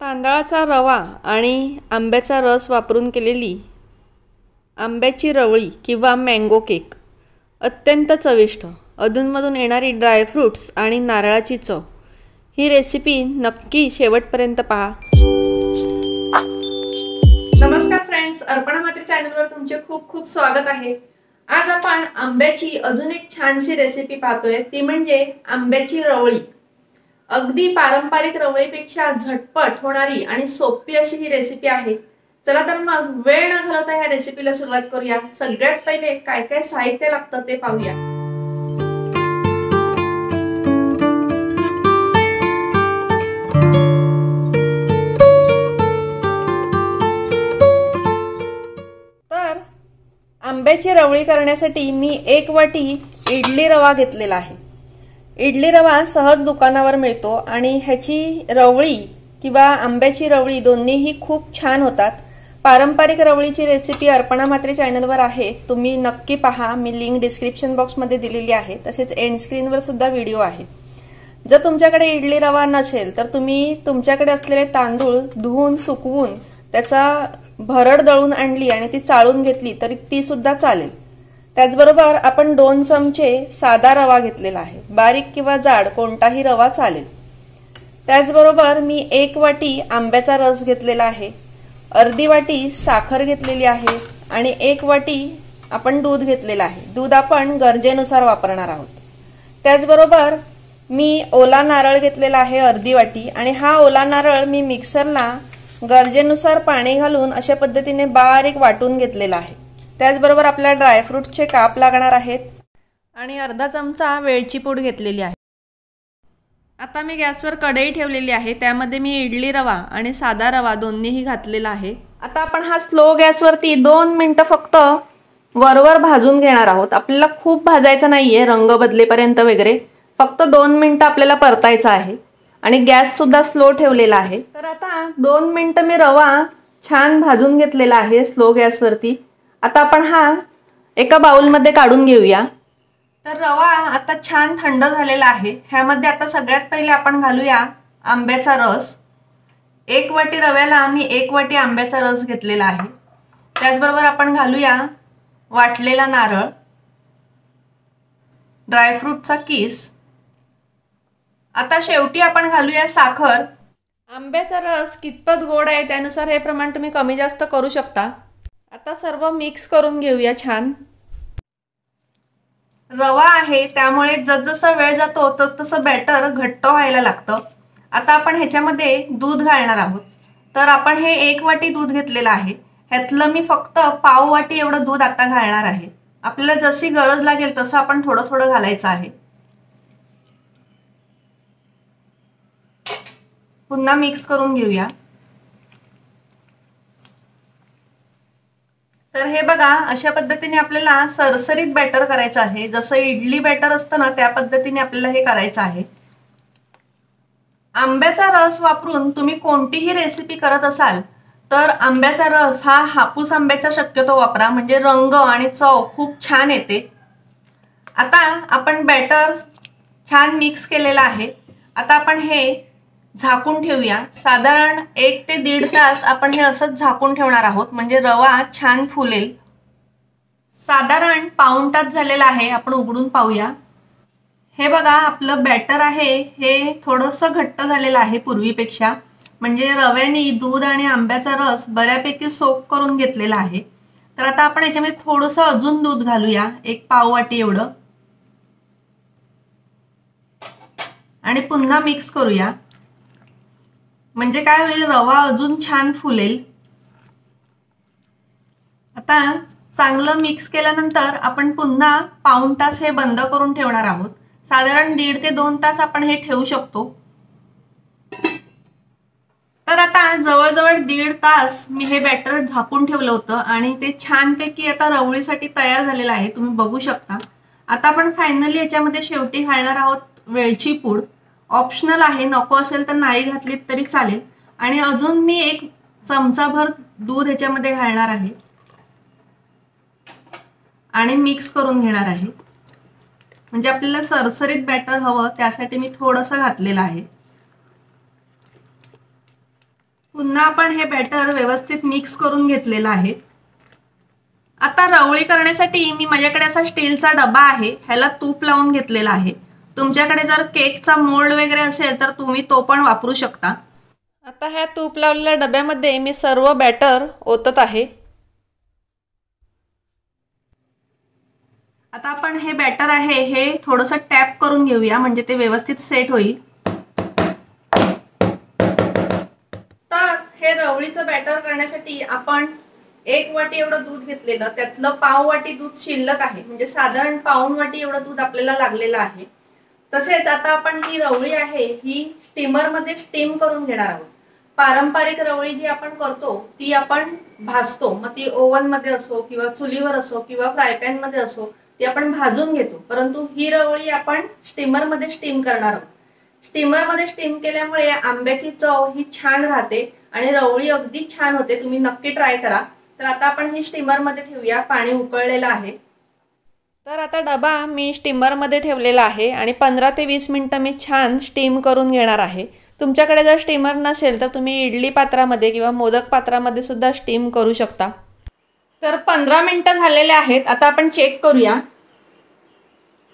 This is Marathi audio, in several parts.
तांदळाचा रवा आणि आंब्याचा रस वापरून केलेली आंब्याची रवळी किंवा मँगो केक अत्यंत चविष्ट, अधूनमधून येणारी ड्रायफ्रूट्स आणि नारळाची चव। ही रेसिपी नक्की शेवटपर्यंत पहा। नमस्कार फ्रेंड्स, अर्पणा मात्री चॅनलवर तुमचे खूप खूप स्वागत आहे। आज आपण आंब्याची अजून एक छानशी रेसिपी पाहतोय, ती म्हणजे आंब्याची रवळी। अगदी पारंपरिक रवळीपेक्षा झटपट होणारी आणि सोपी अशी ही रेसिपी आहे। चला तर मग वेळ न घालवता ह्या रेसिपीला सुरुवात करूया। सगळ्यात पहिले काय काय साहित्य लागतं ते पाहूया। तर आंब्याची रवळी करण्यासाठी मी 1 वाटी इडली रवा घेतलेला आहे। इडली रवा सहज दुकानावर मिळतो आणि ह्याची रवळी किंवा आंब्याची रवळी दोन्हीही खूप छान होतात। पारंपरिक रवळीची रेसिपी अर्पणा मात्री चॅनलवर आहे, तुम्ही नक्की पहा। मी लिंक डिस्क्रिप्शन बॉक्समध्ये दिलेली आहे, तसेच एंड स्क्रीनवर सुद्धा व्हिडिओ आहे। जर तुमच्याकडे इडली रवा नसेल तर तुम्ही तुमच्याकडे असलेले तांदूळ धुवून सुकवून त्याचा भरड दळून आणली आणि ती चाळून घेतली तरी ती सुद्धा चालेल। त्याचबरोबर आपण 2 चमचे साधा रवा घेतलेला आहे, बारीक किंवा जाड कोणताही रवा चालेल। त्याचबरोबर मी 1 वाटी आंब्याचा रस घेतलेला आहे, अर्धी वाटी साखर घेतलेली आहे आणि 1 वाटी आपण दूध घेतलेला आहे। दूध आपण गरजेनुसार वापरणार आहोत। त्याचबरोबर मी ओला नारळ घेतलेला आहे अर्धी वाटी, आणि हा ओला नारळ मी मिक्सरला गरजेनुसार पाणी घालून अशा पद्धतीने बारीक वाटून घेतलेला आहे। त्याचबरोबर आपल्या ड्रायफ्रूटचे काप लागणार आहेत आणि अर्धा चमचा वेलची पूड घेतलेली आहे। आता मी गॅसवर कढई ठेवलेली आहे, त्यामध्ये मी इडली रवा आणि साधा रवा दोन्हीही घातलेला आहे। आता आपण हा स्लो गॅसवरती 2 मिनिटं फक्त वरवर भाजून घेणार आहोत। आपल्याला खूप भाजायचं नाहीये, रंग बदलेपर्यंत वगैरे, फक्त 2 मिनिटं आपल्याला परतायचा आहे आणि गॅस सुद्धा स्लो ठेवलेला आहे। तर आता 2 मिनिटं मी रवा छान भाजून घेतलेला आहे स्लो गॅसवरती। आता आपण हा एका बाउलमध्ये काढून घेऊया। तर रवा आता छान थंड झालेला आहे। ह्यामध्ये आता सगळ्यात पहिले आपण घालूया आंब्याचा रस। 1 वाटी रव्याला मी 1 वाटी आंब्याचा रस घेतलेला आहे। त्याचबरोबर आपण घालूया वाटलेला नारळ, ड्रायफ्रूटचा किस। आता शेवटी आपण घालूया साखर। आंब्याचा रस कितपत गोड आहे त्यानुसार हे प्रमाण तुम्ही कमी जास्त करू शकता। आता सर्व मिक्स करून घेऊया छान। रवा आहे त्यामुळे जसजसा वेळ जातो तसतसं बॅटर घट्ट व्हायला लागतं। आता आपण ह्याच्यामध्ये दूध घालणार आहोत। तर आपण हे 1 वाटी दूध घेतलेलं आहे, ह्यातलं मी फक्त पाव वाटी एवढं दूध आता घालणार आहे। आपल्याला जशी गरज लागेल तसं आपण थोडं थोडं घालायचं आहे। पुन्हा मिक्स करून घेऊया। तर हे बघा, अशा पद्धतीने आपल्याला सरसरीत बॅटर करायचं आहे। जसं इडली बॅटर असतं ना, त्या पद्धतीने आपल्याला हे करायचं आहे। आंब्याचा रस वापरून तुम्ही कोणतीही रेसिपी करत असाल तर आंब्याचा रस हा हापूस आंब्याचा शक्यतो वापरा, म्हणजे रंग आणि चव खूप छान येते। आता आपण बॅटर छान मिक्स केलेला आहे। आता आपण हे झाकून ठेवूया। साधारण 1 ते 1.5 तास आपण हे असंच झाकून ठेवणार आहोत, म्हणजे रवा छान फुलेल। साधारण पाऊण तास झालेला आहे, आपण उघडून पाहूया। हे बघा, आपलं बॅटर आहे हे थोडंसं घट्ट झालेलं आहे पूर्वीपेक्षा, म्हणजे रव्याने दूध आणि आंब्याचा रस बऱ्यापैकी सोक करून घेतलेला आहे। तर आता आपण याच्यामध्ये थोडंसं अजून दूध घालूया, 1 पाव वाटी एवढं, आणि पुन्हा मिक्स करूया। म्हणजे काय होईल, रवा अजून छान फुलेल। आता चांगलं मिक्स केल्यानंतर आपण पुन्हा पाऊण तास हे बंद करून ठेवणार आहोत। साधारण 1.5 ते 2 तास आपण हे ठेवू शकतो। तर आता जवळजवळ 1.5 तास मी हे बॅटर झाकून ठेवलं होतं आणि ते छानपैकी आता रवळीसाठी तयार झालेलं आहे, तुम्ही बघू शकता। आता आपण फायनली याच्यामध्ये शेवटी घालणार आहोत वेलची पूड। ऑप्शनल आहे, नको असेल तर नाही घातली तरी चालेल। आणि अजून मी 1 चमचाभर दूध ह्याच्यामध्ये घालणार आहे आणि मिक्स करून घेणार आहे। म्हणजे आपल्याला सरसरीत बॅटर हवं त्यासाठी मी थोडंसं घातलेलं आहे। पुन्हा आपण हे बॅटर व्यवस्थित मिक्स करून घेतलेलं आहे। आता रवळी करण्यासाठी मी माझ्याकडे असा स्टीलचा डबा आहे, ह्याला तूप लावून घेतलेला आहे। तुमच्याकडे जर केकचा मोल्ड वगैरे असेल तर तुम्ही तो पण वापरू शकता। आता ह्या तूप लावलेल्या डब्यामध्ये मी सर्व बॅटर ओतत आहे। आता आपण हे बॅटर आहे हे थोडंसं टॅप करून घेऊया, म्हणजे ते व्यवस्थित सेट होईल। तर हे रवळीचं बॅटर करण्यासाठी आपण 1 वाटी एवढं दूध घेतलेलं, त्यातलं पाव वाटी दूध शिल्लक आहे, म्हणजे साधारण पाऊण वाटी एवढं दूध आपल्याला लागलेलं आहे। तसेच आता आपण ही रवळी आहे ही स्टीमर मध्ये स्टीम करून घेणार आहोत। पारंपरिक रवळी जी आपण करतो ती आपण भाजतो, मग ती ओव्हन मध्ये असो किंवा चुलीवर असो किंवा फ्राय पॅन मध्ये असो, ती आपण भाजून घेतो। परंतु ही रवळी आपण स्टीमर मध्ये स्टीम करणार आहोत। स्टीमर मध्ये स्टीम केल्यामुळे आंब्याची चव ही छान राहते आणि रवळी अगदी छान होते। तुम्ही नक्की ट्राय करा। तर आता आपण ही स्टीमर मध्ये ठेवूया, पाणी उकळलेलं आहे। तर आता डबा मी स्टीमर मध्ये ठेवलेला आहे आणि 15 ते 20 मिनिटं मी छान स्टीम करून घेणार आहे। तुमच्याकडे जर स्टीमर नसेल तर तुम्ही इडली पात्रामध्ये किंवा मोदक पात्रामध्ये सुद्धा स्टीम करू शकता। तर 15 मिनिटं झालेले आहेत, आता आपण चेक करूया।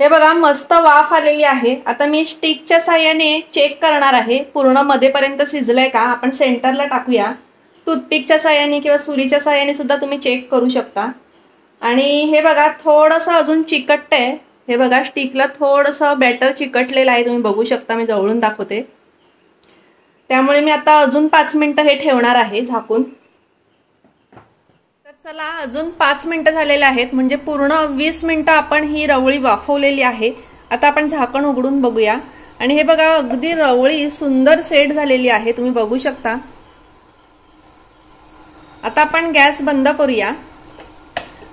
हे बघा मस्त वाफ आलेली आहे। आता मी स्टिकच्या साहाय्याने चेक करणार आहे पूर्ण मध्येपर्यंत शिजलंय का। आपण सेंटरला टाकूया। टूथपिकच्या साहाय्याने किंवा सुरीच्या साहाय्याने सुद्धा तुम्ही चेक करू शकता। आणि हे बघा थोडंसं अजून चिकटतंय, हे बघा स्टिकला थोडंसं बॅटर चिकटलेलं आहे, तुम्ही बघू शकता, मी जवळून दाखवते। त्यामुळे मी आता अजून 5 मिनिटं हे ठेवणार आहे झाकून। तर चला अजून 5 मिनिटं झालेले आहेत, म्हणजे पूर्ण 20 मिनिटं आपण ही रवळी वाफवलेली आहे। आता आपण झाकण उघडून बघूया आणि हे बघा अगदी रवळी सुंदर सेट झालेली आहे, तुम्ही बघू शकता। आता आपण गॅस बंद करूया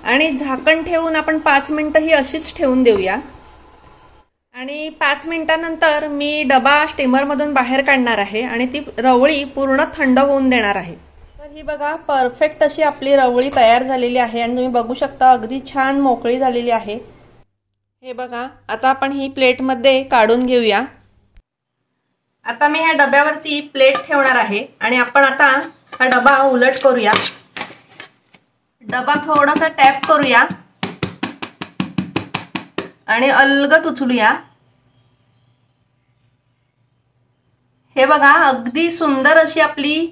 आणि झाकण ठेवून आपण 5 मिनिटं ही अशीच ठेवून देऊया। आणि 5 मिनिटांनंतर मी डबा स्टीमर मधून बाहेर काढणार आहे आणि ती रवळी पूर्ण थंड होऊन देणार आहे। तर ही बघा परफेक्ट अशी आपली रवळी तयार झालेली आहे आणि तुम्ही बघू शकता अगदी छान मोकळी झालेली आहे। हे बघा आता आपण ही प्लेट मध्ये काढून घेऊया। आता मी ह्या डब्यावरती प्लेट ठेवणार आहे आणि आपण आता हा डबा उलट करूया। डबा थोडासा टॅप करूया आणि अलगद उचलूया। हे बघा अगदी सुंदर अशी आपली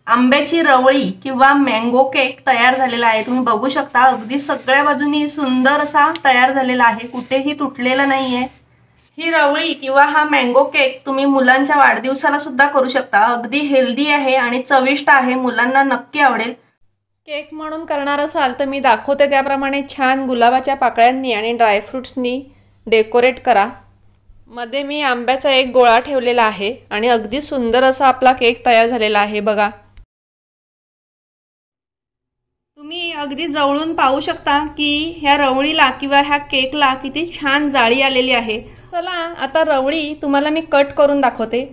आंब्याची रवळी किंवा मँगो केक तयार झालेला आहे। तुम्ही बघू शकता अगदी सगळ्या बाजूनी सुंदर असा तयार झालेला आहे, कुठेही तुटलेला नाहीये। ही रवळी किंवा हा मँगो केक तुम्ही मुलांच्या वाढदिवसाला सुद्धा करू शकता। अगदी हेल्दी आहे आणि चविष्ट आहे, मुलांना नक्की आवडेल। केक म्हणून करणार असाल तर मी दाखवते त्याप्रमाणे छान गुलाबाच्या पाकळ्यांनी आणि ड्रायफ्रुट्सनी डेकोरेट करा। मध्ये मी आंब्याचा एक गोळा ठेवलेला आहे आणि अगदी सुंदर असा आपला केक तयार झालेला आहे बघा। तुम्ही अगदी जवळून पाहू शकता की ह्या रवळीला किंवा ह्या केकला किती छान जाळी आलेली आहे। चला आता रवळी तुम्हाला मी कट करून दाखवते।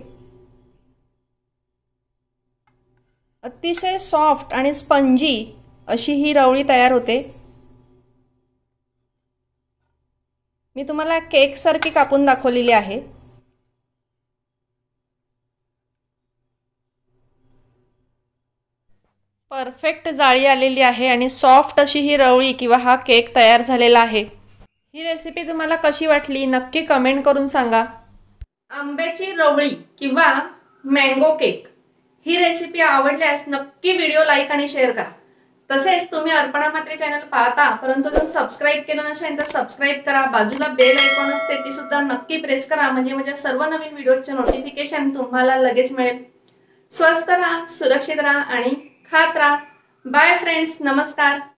अतिशय सॉफ्ट आणि स्पंजी अशी ही रवळी तयार होते। मी तुम्हाला केक सारखी कापून दाखवलेली आहे। परफेक्ट जाळी आलेली आहे आणि सॉफ्ट अशी ही रवळी किंवा हा केक तयार झालेला आहे। ही रेसिपी तुम्हाला कशी वाटली नक्की कमेंट करून सांगा। आंब्याची रवळी किंवा मँगो केक ही रेसिपी आवडल्यास नक्की व्हिडिओ लाईक आणि शेअर करा। तसेच तुम्ही अर्पणा मात्रे चॅनल पाहता परंतु जर सबस्क्राइब केलं नसेल तर सबस्क्राइब करा। बाजूला बेल आयकॉन असते ती सुद्धा नक्की प्रेस करा, म्हणजे माझ्या सर्व नवीन व्हिडिओचे नोटिफिकेशन तुम्हाला लगेच मिळेल। स्वस्थ राहा, सुरक्षित राहा आणि खात राहा। बाय फ्रेंड्स, नमस्कार।